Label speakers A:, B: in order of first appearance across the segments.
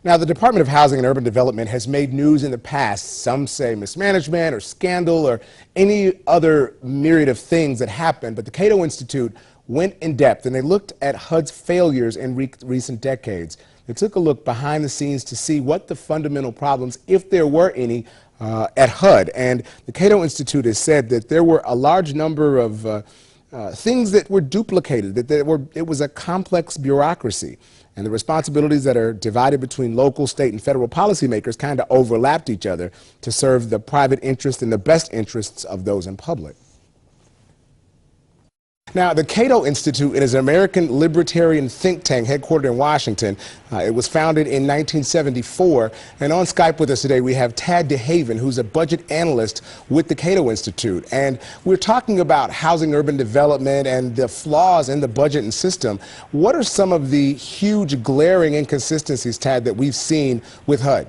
A: Now, the Department of Housing and Urban Development has made news in the past. Some say mismanagement or scandal or any other myriad of things that happened. But the Cato Institute went in depth and they looked at HUD's failures in recent decades. They took a look behind the scenes to see what the fundamental problems, if there were any, at HUD. And the Cato Institute has said that there were a large number of things that were duplicated, that it was a complex bureaucracy. And the responsibilities that are divided between local, state, and federal policymakers kind of overlapped each other to serve the private interest and the best interests of those in public. Now, the Cato Institute is an American libertarian think tank headquartered in Washington. It was founded in 1974. And on Skype with us today, we have Tad DeHaven, who's a budget analyst with the Cato Institute. And we're talking about housing, urban development, and the flaws in the budget and system. What are some of the huge glaring inconsistencies, Tad, that we've seen with HUD?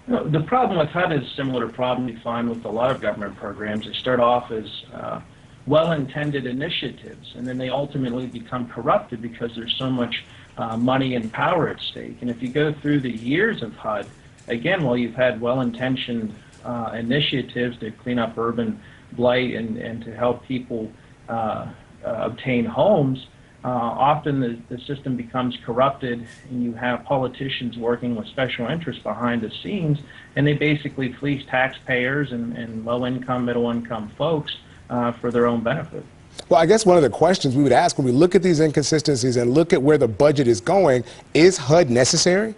B: The problem with HUD is a similar problem you find with a lot of government programs. They start off as well-intended initiatives, and then they ultimately become corrupted because there's so much money and power at stake. And if you go through the years of HUD, again, while you've had well-intentioned initiatives to clean up urban blight and to help people obtain homes, often the system becomes corrupted, and you have politicians working with special interests behind the scenes, and they basically fleece taxpayers and low-income, middle-income folks for their own benefit.
A: Well, I guess one of the questions we would ask when we look at these inconsistencies and look at where the budget is going, is HUD necessary?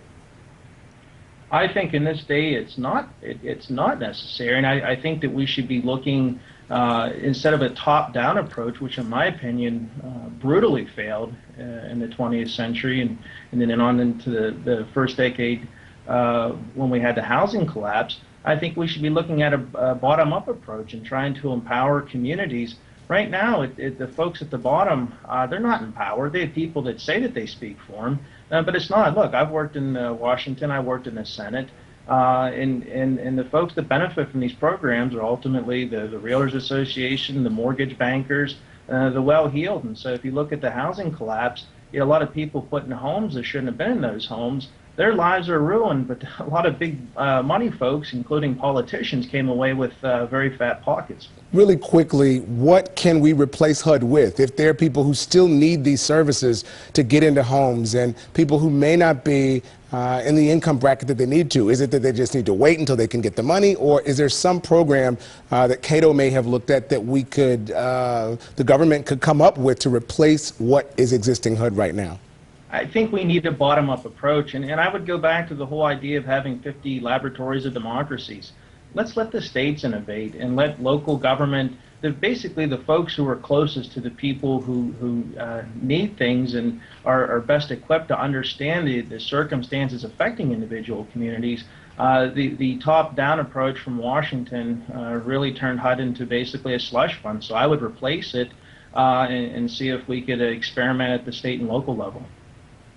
B: I think in this day it's not necessary, and I think that we should be looking instead of a top-down approach, which in my opinion brutally failed in the 20th century and then on into the first decade when we had the housing collapse. I think we should be looking at a bottom-up approach and trying to empower communities. Right now, the folks at the bottom, they're not empowered. They have people that say that they speak for them, but it's not. Look, I've worked in Washington, I worked in the Senate, and the folks that benefit from these programs are ultimately the Realtors Association, the mortgage bankers, the well-heeled. And so if you look at the housing collapse, you know, a lot of people put in homes that shouldn't have been in those homes. Their lives are ruined, but a lot of big money folks, including politicians, came away with very fat pockets.
A: Really quickly, what can we replace HUD with? If there are people who still need these services to get into homes and people who may not be in the income bracket that they need to, is it that they just need to wait until they can get the money, or is there some program that Cato may have looked at that we could, the government could come up with to replace what is existing HUD right now?
B: I think we need a bottom-up approach, and I would go back to the whole idea of having 50 laboratories of democracies. Let's let the states innovate and let local government, basically the folks who are closest to the people who need things and are best equipped to understand the circumstances affecting individual communities. The top-down approach from Washington really turned HUD into basically a slush fund, so I would replace it and see if we could experiment at the state and local level.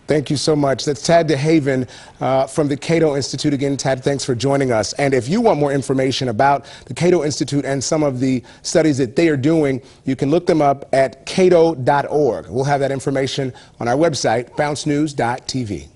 A: Thank you so much. That's Tad DeHaven from the Cato Institute. Again, Tad, thanks for joining us. And if you want more information about the Cato Institute and some of the studies that they are doing, you can look them up at cato.org. We'll have that information on our website, bouncenews.tv.